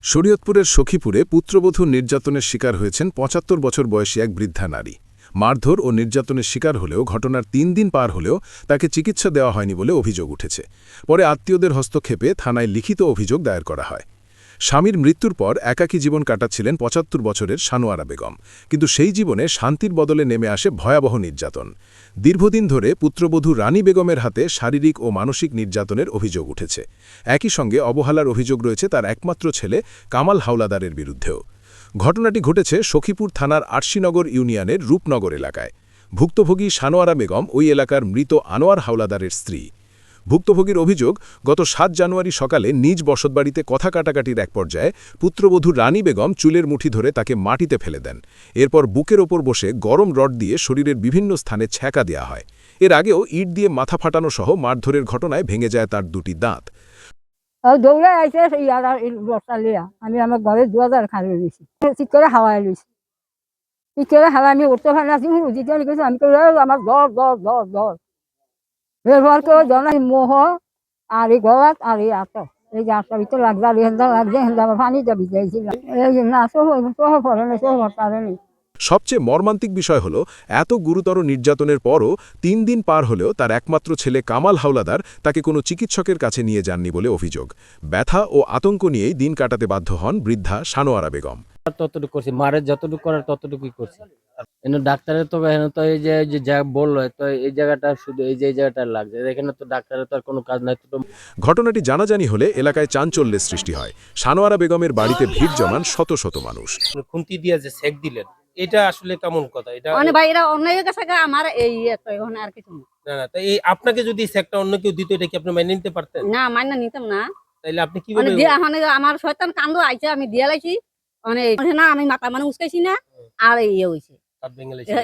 শরীয়তপুরের সখীপুরে পুত্রবধূ নির্যাতনের শিকার হয়েছেন ৭৫ বছর বয়সী এক বৃদ্ধা নারী। মারধর ও নির্যাতনের শিকার হলেও ঘটনার ৩ দিন পার হলেও তাকে চিকিৎসা দেওয়া হয়নি বলে অভিযোগ উঠেছে। পরে আত্মীয়দের হস্তক্ষেপে থানায় লিখিত অভিযোগ দায়ের করা হয়। স্বামীর মৃত্যুর পর একাকী জীবন কাটাচ্ছিলেন ৭৫ বছরের সানোয়ারা বেগম, কিন্তু সেই জীবনে শান্তির বদলে নেমে আসে ভয়াবহ নির্যাতন। দীর্ঘদিন ধরে পুত্রবধূ রানী বেগমের হাতে শারীরিক ও মানসিক নির্যাতনের অভিযোগ উঠেছে। একই সঙ্গে অবহেলার অভিযোগ রয়েছে তার একমাত্র ছেলে কামাল হাওলাদারের বিরুদ্ধেও। ঘটনাটি ঘটেছে সখীপুর থানার আরশিনগর ইউনিয়নের রূপনগর এলাকায়। ভুক্তভোগী সানোয়ারা বেগম ওই এলাকার মৃত আনোয়ার হাওলাদারের স্ত্রী। ভুক্তভোগীর অভিযোগ, গত ৭ জানুয়ারি সকালে নিজ বসতবাড়িতে কথা কাটাকাটির এক পর্যায়ে পুত্রবধূ রানী বেগম চুলের মুঠি ধরে তাকে মাটিতে ফেলে দেন। এরপর বুকের ওপর বসে গরম রড দিয়ে শরীরের বিভিন্ন স্থানে ছ্যাঁকা দেওয়া হয়। এর আগেও ইট দিয়ে মাথা ফাটানো সহ মারধরের ঘটনায় ভেঙে যায় তার দুটি দাঁত। দৌড়ে আইছে বস্তা লিয়া আমি আমার ঘরে ২০০০ খালি দিয়েছি, ঠিক করে হাওয়াই লইছি, ঠিক করে হাওয়া আমি উঠতে পারি না। জিতে লিখেছি আমি আমার দর দর দর দর এরপর কেউ জানাই মোহ আর এই গলাত আর এই আত এই যে আটটা ভিতরে লাগবে আর হেন্দা লাগছে হেন্দা পানি যাবি যাইছিলাম এই না সহ পড়ে না সহ পারেনি। সবচেয়ে মর্মান্তিক বিষয় হল, এত গুরুতর নির্যাতনের পরও ৩ দিন পার হলেও তার একমাত্র ছেলে কামাল হাওলাদার তাকে কোনো চিকিৎসকের কাছে নিয়ে যাননি বলে অভিযোগ। ব্যথা ও আতঙ্ক নিয়েই দিন কাটাতে বাধ্য হন বৃদ্ধা সানোয়ারা বেগম। ততটুকু করছি, মারের যতটুকু করার ততটুকুই করছি। ডাক্তারের তো তো এই যে যা বললো, তো এই জায়গাটা শুধু এই জায়গাটা লাগছে, এখানে তো ডাক্তারের তো আর কোনো কাজ নাই। ঘটনাটি জানাজানি হলে এলাকায় চাঞ্চল্যের সৃষ্টি হয়। সানোয়ারা বেগমের বাড়িতে ভিড় জমান শত শত মানুষ। খুন্তি দিয়ে যে সেক দিলেন, এটা আসলে কেমন কথা? এটা মানে ভাই এটা অন্যায়ের কাছে আমার এই এখন আর কিছু না না, তাই আপনাকে যদি সেকটা অন্য কেউ দিত, এটা কি আপনি মেনে নিতে পারতেন? না, মাইনা নিতাম না। তাইলে আপনি কিভাবে? মানে আমার শয়তান কান্দ আইছে, আমি দিয়া লাইছি, মানে না আমি মাথা মানে উস্কাইছি না, আর ইয়ে হইছে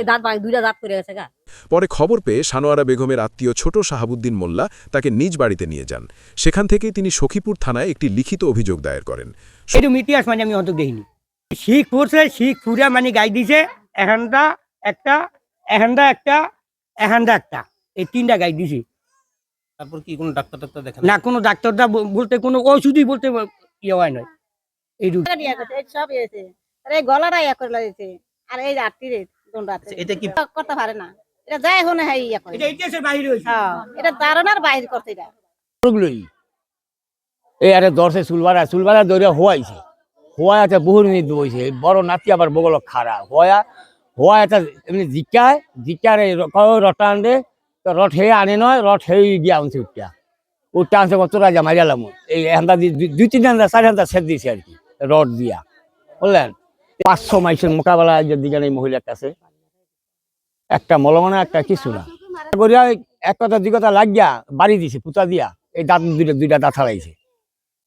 দাঁত দুইটা দাঁত করে গেছে গা। পরে খবর পেয়ে সানোয়ারা বেগমের আত্মীয় ছোট শাহাবুদ্দিন মোল্লা তাকে নিজ বাড়িতে নিয়ে যান। সেখান থেকেই তিনি সখীপুর থানায় একটি লিখিত অভিযোগ দায়ের করেন। এরকম ইতিহাস মানে আমি অন্তত দেখিনি। শিখ পড়ছে, শিখ পুরা মানে গাই দিছে, এখানটা একটা, এখানটা একটা, এখানটা একটা, এই 3টা গাই দিছি। তারপর কি কোনো ডাক্তার দেখেন না? কোনো ডাক্তারটা বলতে কোনো ওষুধই বলতে ইয়ে হয় নয়। এই সব এসে এই গলাটা ইয়া করে লাগিয়েছে, আর এই রাত্রিরে এটা কি করতে পারে না, এটা যাই হনে হয় ইয়া করে, এটা ইতিহাসের বাইরে হইছে। হ্যাঁ এটা ধারণার বাইরে করতে এটা ওগুলোই এই আরে দর্শে চুলবারা দৌড়ে হওয়াইছে, হওয়া একটা বহু নির্দ হয়েছে। বড় নাতি আবার বগল খারা হওয়া একটা এমনি জিকার রটা আনবে, তো রট হে আনে নয়, রট হে গিয়া আনছে উঠটা আনছে কত রাজা মারিয়ালাম। এই হান্দা 2-3 হান্দা 4 হান্দা সেট দিয়েছে আর কি রড দিয়া, বুঝলেন। 500 মাইসের মোকাবেলা দিকে এই মহিলার কাছে একটা মলমনা একটা কিছু না করিয়া এক কথা 2 কথা লাগিয়া বাড়ি দিছে পুতা দিয়া, এই দাঁত দুইটা দাঁত হারাইছে।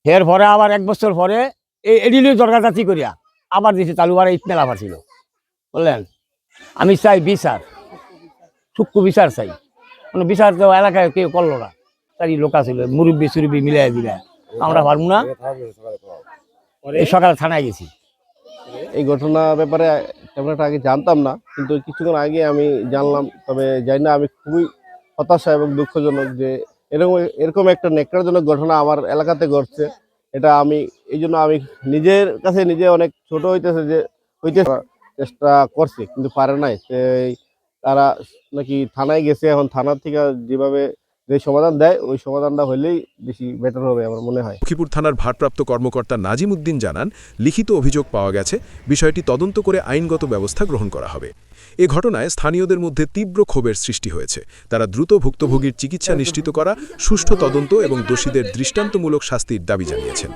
এর পরে আবার 1 বছর পরে এই এডিলে দরকার জাতি করিয়া আবার দিছে তালুবারে ইট মেলা ফাছিল, বুঝলেন। আমি চাই বিচার, সূক্ষ্ম বিচার চাই। কোনো বিচার তো এলাকায় কেউ করলো না, তারই লোক ছিল মুরব্বী সুরব্বী মিলাই দিলে আমরা পারবো না। এই সকালে থানায় গেছি। এই ঘটনা ব্যাপারে তেমন একটা আগে জানতাম না, কিন্তু কিছুক্ষণ আগে আমি জানলাম। তবে জানি না, আমি খুবই হতাশা এবং দুঃখজনক যে এরকম একটা ন্যাক্কারজনক ঘটনা আমার এলাকাতে ঘটছে। এটা আমি এই জন্য আমি নিজের কাছে নিজে অনেক ছোট হইতেছে চেষ্টা করছি, কিন্তু পারে নাই। তারা নাকি থানায় গেছে, এখন থানার থেকে যেভাবে যে সমাধান দেয় ওই সমাধানটা হলেই বেশি বেটার হবে আমার মনে হয়। সখীপুর থানার ভারপ্রাপ্ত কর্মকর্তা নাজিম উদ্দিন জানান, লিখিত অভিযোগ পাওয়া গেছে, বিষয়টি তদন্ত করে আইনগত ব্যবস্থা গ্রহণ করা হবে। এ ঘটনায় স্থানীয়দের মধ্যে তীব্র ক্ষোভের সৃষ্টি হয়েছে। তারা দ্রুত ভুক্তভোগীর চিকিৎসা নিশ্চিত করা, সুষ্ঠু তদন্ত এবং দোষীদের দৃষ্টান্তমূলক শাস্তির দাবি জানিয়েছেন।